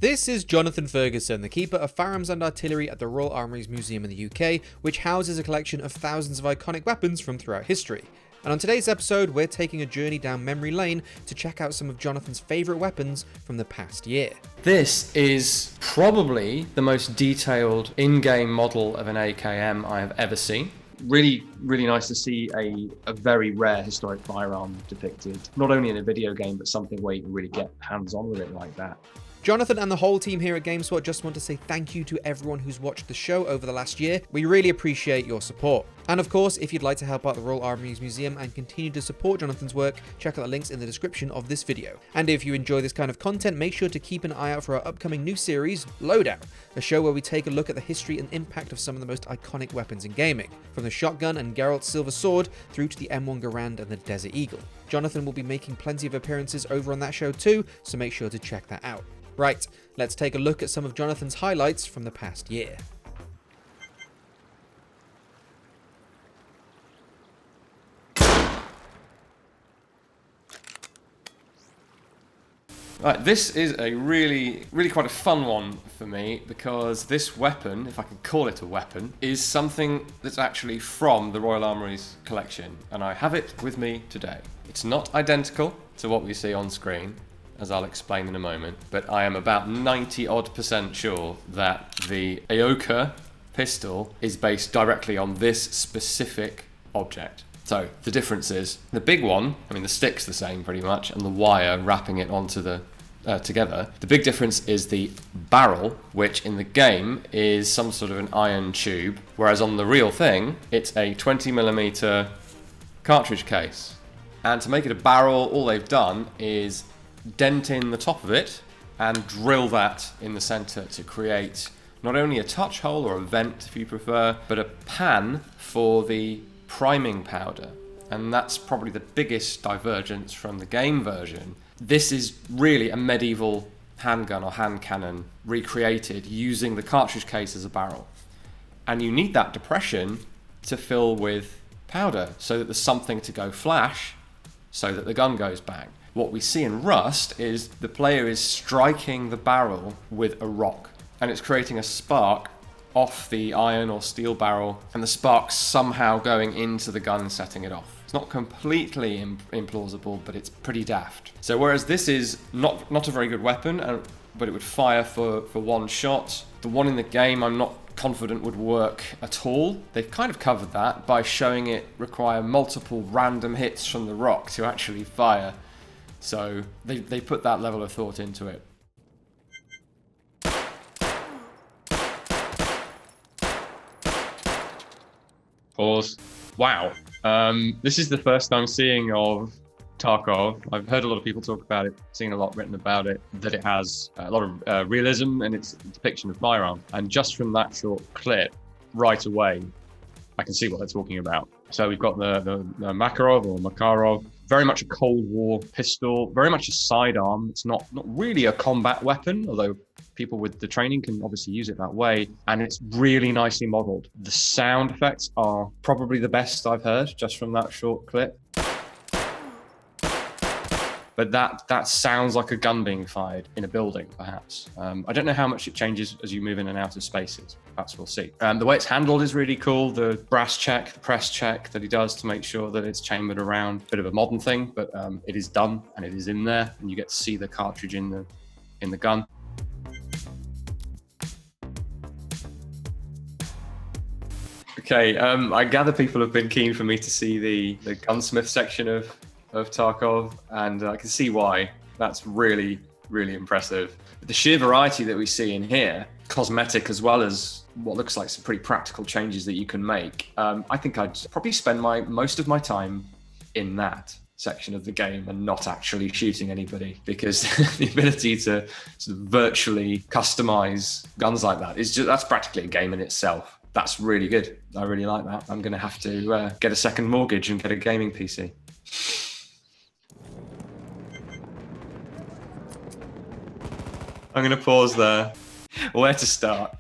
This is Jonathan Ferguson, the Keeper of Firearms and Artillery at the Royal Armouries Museum in the UK, which houses a collection of thousands of iconic weapons from throughout history. And on today's episode, we're taking a journey down memory lane to check out some of Jonathan's favourite weapons from the past year. This is probably the most detailed in-game model of an AKM I have ever seen. Really nice to see a very rare historic firearm depicted, not only in a video game, but something where you can really get hands-on with it like that. Jonathan and the whole team here at GameSpot just want to say thank you to everyone who's watched the show over the last year. We really appreciate your support. And of course, if you'd like to help out the Royal Armouries Museum and continue to support Jonathan's work, check out the links in the description of this video. And if you enjoy this kind of content, make sure to keep an eye out for our upcoming new series, Loadout, a show where we take a look at the history and impact of some of the most iconic weapons in gaming, from the shotgun and Geralt's silver sword through to the M1 Garand and the Desert Eagle. Jonathan will be making plenty of appearances over on that show too, so make sure to check that out. Right, let's take a look at some of Jonathan's highlights from the past year. Right, this is a really quite a fun one for me, because this weapon, if I can call it a weapon, is something that's actually from the Royal Armouries collection, and I have it with me today. It's not identical to what we see on screen, as I'll explain in a moment, but I am about 90% sure that the Aoka Pistol is based directly on this specific object. So the difference is, the big one, I mean the stick's the same pretty much, and the wire wrapping it onto the together. The big difference is the barrel, which in the game is some sort of an iron tube, whereas on the real thing, it's a 20mm cartridge case. And to make it a barrel, all they've done is dent in the top of it and drill that in the center to create not only a touch hole or a vent if you prefer, but a pan for the priming powder. And that's probably the biggest divergence from the game version. This is really a medieval handgun or hand cannon recreated using the cartridge case as a barrel. And you need that depression to fill with powder so that there's something to go flash so that the gun goes bang. What we see in Rust is the player is striking the barrel with a rock, and it's creating a spark off the iron or steel barrel, and the spark's somehow going into the gun, setting it off. It's not completely implausible, but it's pretty daft. So whereas this is not a very good weapon, but it would fire for one shot, the one in the game I'm not confident would work at all. They've kind of covered that by showing it require multiple random hits from the rock to actually fire. So they put that level of thought into it. Pause. Wow. This is the first I'm seeing of Tarkov. I've heard a lot of people talk about it, seen a lot written about it, that it has a lot of realism in its depiction of firearm. And just from that short clip, right away, I can see what they're talking about. So we've got the Makarov or Makarov, very much a Cold War pistol, very much a sidearm. It's not really a combat weapon, although people with the training can obviously use it that way. And it's really nicely modeled. The sound effects are probably the best I've heard just from that short clip. But that sounds like a gun being fired in a building, perhaps. I don't know how much it changes as you move in and out of spaces. Perhaps we'll see. The way it's handled is really cool. The brass check, the press check that he does to make sure that it's chambered around. Bit of a modern thing, but it is done and it is in there, and you get to see the cartridge in the gun. Okay, I gather people have been keen for me to see the Gunsmith section of Tarkov, and I can see why. That's really impressive. The sheer variety that we see in here, cosmetic as well as what looks like some pretty practical changes that you can make. I think I'd probably spend most of my time in that section of the game and not actually shooting anybody, because the ability to sort of virtually customize guns like that that's practically a game in itself. That's really good. I really like that. I'm going to have to get a second mortgage and get a gaming PC. I'm going to pause there. Where to start?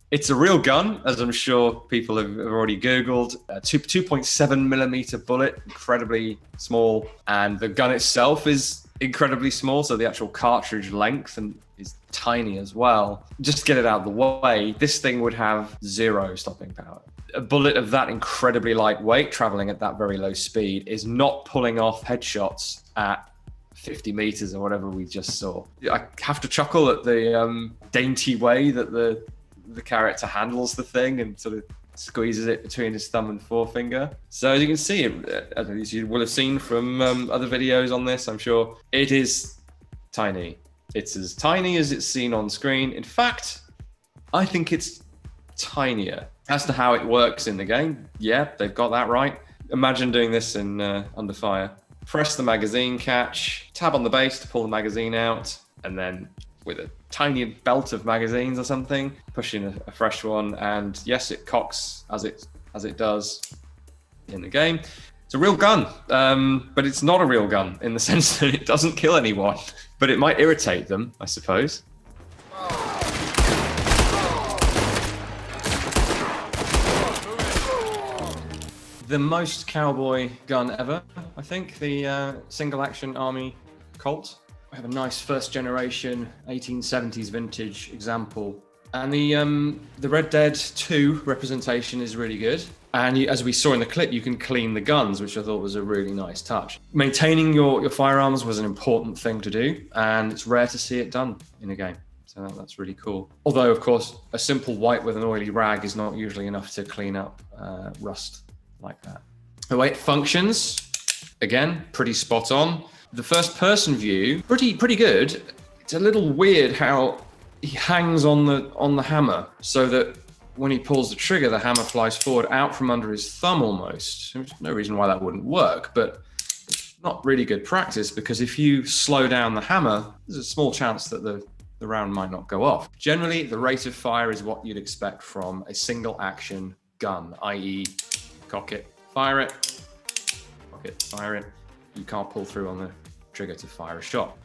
It's a real gun, as I'm sure people have already Googled. A 2.7mm bullet, incredibly small. And the gun itself is incredibly small, so the actual cartridge length is tiny as well. Just to get it out of the way, this thing would have 0 stopping power. A bullet of that incredibly lightweight, traveling at that very low speed, is not pulling off headshots at 50 meters or whatever we just saw. I have to chuckle at the dainty way that the character handles the thing and sort of squeezes it between his thumb and forefinger. So as you can see, at least you will have seen from other videos on this, I'm sure, it is tiny. It's as tiny as it's seen on screen. In fact, I think it's tinier. As to how it works in the game, yeah, they've got that right. Imagine doing this in under fire. Press the magazine catch, tab on the base to pull the magazine out, and then with a tiny belt of magazines or something, push in a fresh one, and yes, it cocks as it does in the game. It's a real gun, but it's not a real gun in the sense that it doesn't kill anyone, but it might irritate them, I suppose. The most cowboy gun ever, I think, the single action army Colt. We have a nice first generation 1870s vintage example. And the Red Dead 2 representation is really good. And as we saw in the clip, you can clean the guns, which I thought was a really nice touch. Maintaining your firearms was an important thing to do, and it's rare to see it done in a game. So that's really cool. Although, of course, a simple wipe with an oily rag is not usually enough to clean up rust like that. The way it functions, again, pretty spot on. The first person view, pretty good. It's a little weird how he hangs on the hammer so that when he pulls the trigger, the hammer flies forward out from under his thumb almost. There's no reason why that wouldn't work, but it's not really good practice because if you slow down the hammer, there's a small chance that the round might not go off. Generally, the rate of fire is what you'd expect from a single action gun, i.e. cock it, fire it, cock it, fire it. You can't pull through on the trigger to fire a shot.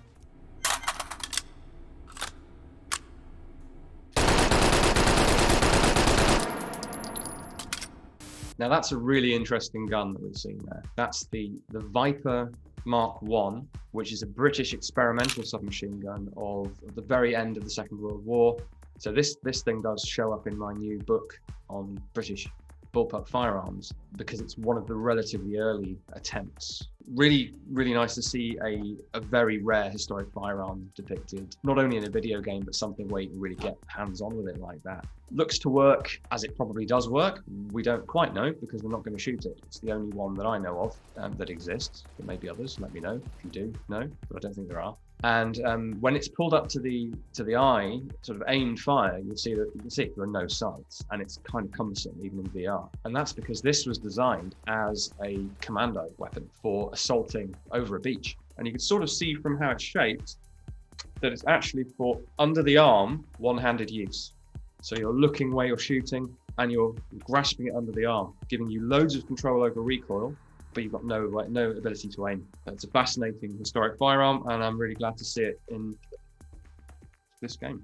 Now that's a really interesting gun that we've seen there. That's the Viper Mark I, which is a British experimental submachine gun of the very end of the Second World War. So this thing does show up in my new book on British bullpup firearms because it's one of the relatively early attempts. Really nice to see a very rare historic firearm depicted, not only in a video game, but something where you can really get hands-on with it like that. Looks to work as it probably does work. We don't quite know because we're not going to shoot it. It's the only one that I know of that exists. There may be others, let me know if you do know, but I don't think there are. And when it's pulled up to the eye, sort of aimed fire, you can see there are no sights, and it's kind of cumbersome even in VR. And that's because this was designed as a commando weapon for assaulting over a beach. And you can sort of see from how it's shaped that it's actually for under the arm, one-handed use. So you're looking where you're shooting and you're grasping it under the arm, giving you loads of control over recoil, but you've got no ability to aim. It's a fascinating historic firearm, and I'm really glad to see it in this game.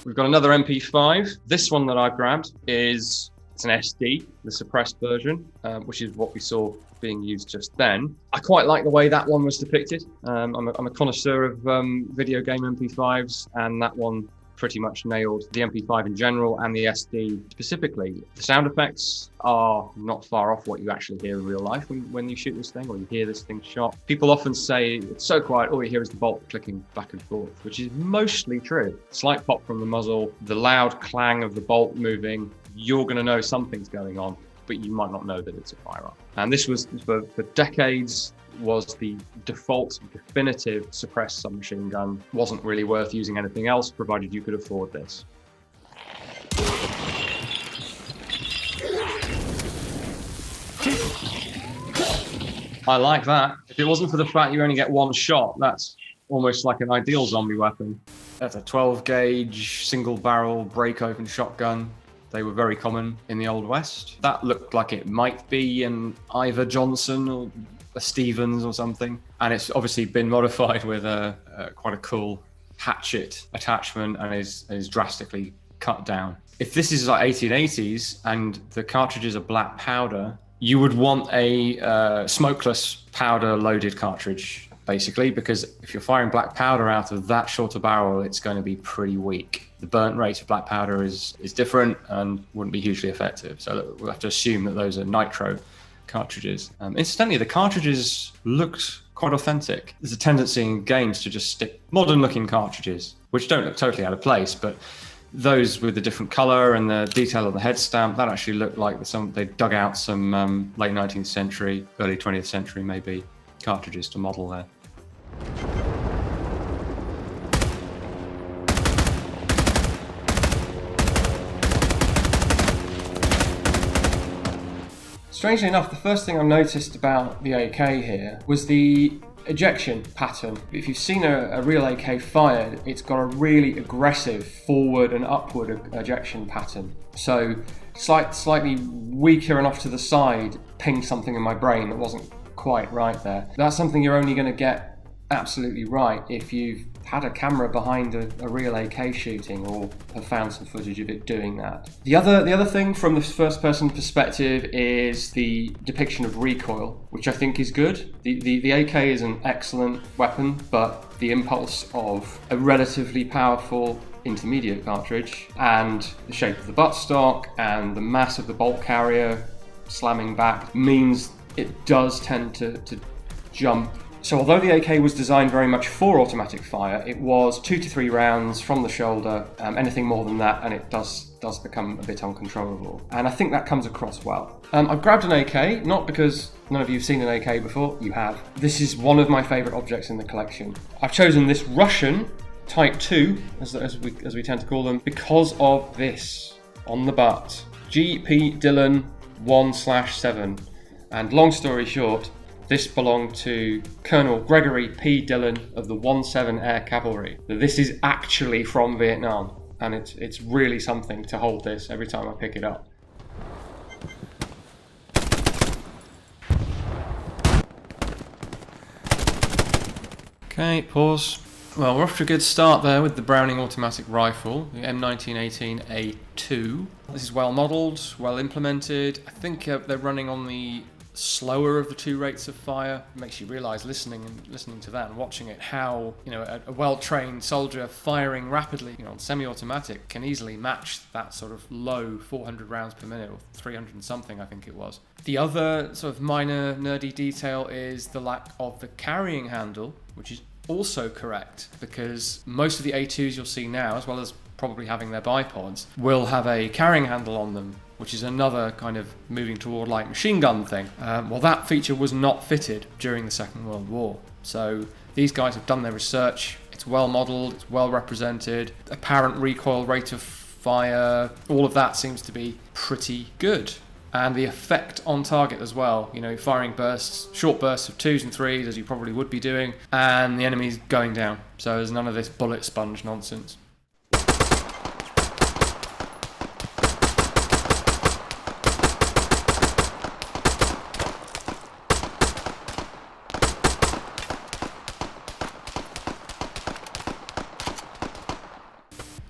We've got another MP5. This one that I've grabbed it's an SD, the suppressed version, which is what we saw being used just then. I quite like the way that one was depicted. I'm a connoisseur of video game MP5s, and that one pretty much nailed the MP5 in general and the SD specifically. The sound effects are not far off what you actually hear in real life when you shoot this thing or you hear this thing shot. People often say it's so quiet, all you hear is the bolt clicking back and forth, which is mostly true. Slight pop from the muzzle, the loud clang of the bolt moving, you're going to know something's going on, but you might not know that it's a firearm. And this was for decades was the default definitive suppressed submachine gun. Wasn't really worth using anything else provided you could afford this. I like that. If it wasn't for the fact you only get one shot, that's almost like an ideal zombie weapon. That's a 12 gauge single barrel break open shotgun. They were very common in the Old West. That looked like it might be an Ivor Johnson or a Stevens or something. And it's obviously been modified with quite a cool hatchet attachment and is drastically cut down. If this is like 1880s and the cartridges are black powder, You would want a smokeless powder-loaded cartridge, basically, because if you're firing black powder out of that shorter barrel, it's going to be pretty weak. The burnt rate of black powder is different and wouldn't be hugely effective. So we'll have to assume that those are nitro cartridges. Incidentally, the cartridges looked quite authentic. There's a tendency in games to just stick modern-looking cartridges, which don't look totally out of place, but those with the different color and the detail of the head stamp, that actually looked like they dug out some late 19th century, early 20th century maybe cartridges to model there. Strangely enough, the first thing I noticed about the AK here was the ejection pattern. If you've seen a real AK fired, it's got a really aggressive forward and upward ejection pattern. So slightly weaker and off to the side pinged something in my brain that wasn't quite right there. That's something you're only going to get absolutely right if you've had a camera behind a real AK shooting or have found some footage of it doing that. The other thing from the first person perspective is the depiction of recoil, which I think is good. The AK is an excellent weapon, but the impulse of a relatively powerful intermediate cartridge and the shape of the buttstock and the mass of the bolt carrier slamming back means it does tend to jump. So although the AK was designed very much for automatic fire, it was 2 to 3 rounds from the shoulder, anything more than that, and it does become a bit uncontrollable. And I think that comes across well. I've grabbed an AK, not because none of you have seen an AK before, you have. This is one of my favourite objects in the collection. I've chosen this Russian Type 2, as we tend to call them, because of this on the butt. G.P. Dillon 1/7. And long story short, this belonged to Colonel Gregory P. Dillon of the 17 Air Cavalry. This is actually from Vietnam, and it's really something to hold this every time I pick it up. Okay, pause. Well, we're off to a good start there with the Browning automatic rifle, the M1918A2. This is well modelled, well implemented. I think they're running on the slower of the two rates of fire. It makes you realise, listening to that and watching it, how a well-trained soldier firing rapidly on semi-automatic can easily match that sort of low 400 rounds per minute, or 300 and something I think it was. The other sort of minor nerdy detail is the lack of the carrying handle, which is also correct, because most of the A2s you'll see now, as well as probably having their bipods, will have a carrying handle on them, which is another kind of moving toward light machine gun thing. Well, that feature was not fitted during the Second World War. So these guys have done their research. It's well modelled, it's well represented, apparent recoil rate of fire, all of that seems to be pretty good. And the effect on target as well, firing bursts, short bursts of 2s and 3s, as you probably would be doing, and the enemy's going down. So there's none of this bullet sponge nonsense.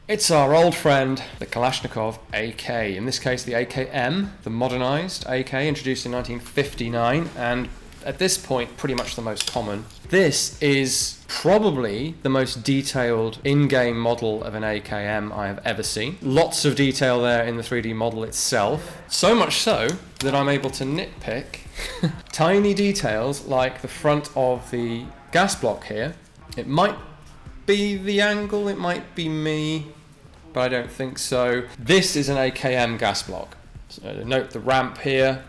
It's our old friend, the Kalashnikov AK, in this case the AKM, the modernised AK, introduced in 1959, and at this point pretty much the most common. This is probably the most detailed in-game model of an AKM I have ever seen. Lots of detail there in the 3D model itself, so much so that I'm able to nitpick tiny details like the front of the gas block here. It might be the angle, it might be me, but I don't think so. This is an AKM gas block. So note the ramp here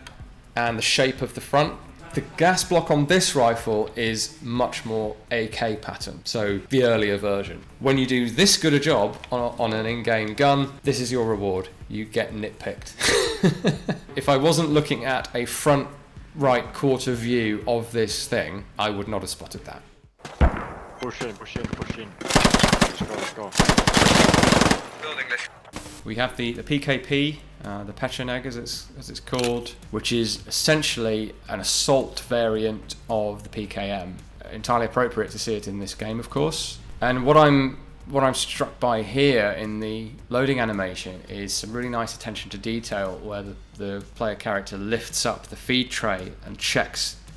and the shape of the front. The gas block on this rifle is much more AK pattern, so the earlier version. When you do this good a job on an in-game gun, this is your reward. You get nitpicked. If I wasn't looking at a front right quarter view of this thing, I would not have spotted that. Push in. Let's go. We have the PKP, the Pecheneg as it's called, which is essentially an assault variant of the PKM. Entirely appropriate to see it in this game, of course. And what I'm what I'm struck by here in the loading animation is some really nice attention to detail where the player character lifts up the feed tray and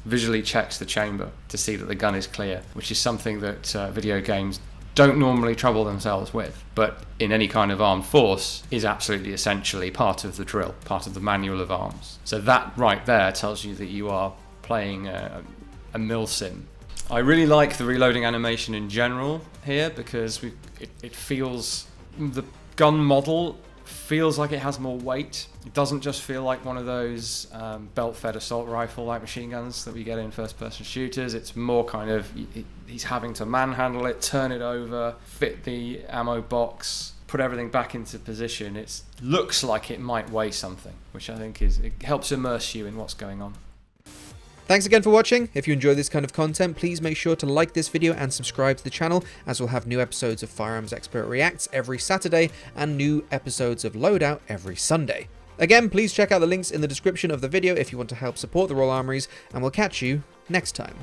visually checks the chamber to see that the gun is clear, which is something that video games don't normally trouble themselves with, but in any kind of armed force is absolutely essentially part of the drill, part of the manual of arms. So that right there tells you that you are playing a milsim. I really like the reloading animation in general here because it feels, the gun model feels like it has more weight. It doesn't just feel like one of those belt-fed assault rifle-like machine guns that we get in first-person shooters. It's more kind of, he's having to manhandle it, turn it over, fit the ammo box, put everything back into position. It looks like it might weigh something, which I think it helps immerse you in what's going on. Thanks again for watching. If you enjoy this kind of content, please make sure to like this video and subscribe to the channel, as we'll have new episodes of Firearms Expert Reacts every Saturday and new episodes of Loadout every Sunday. Again, please check out the links in the description of the video if you want to help support the Royal Armouries, and we'll catch you next time.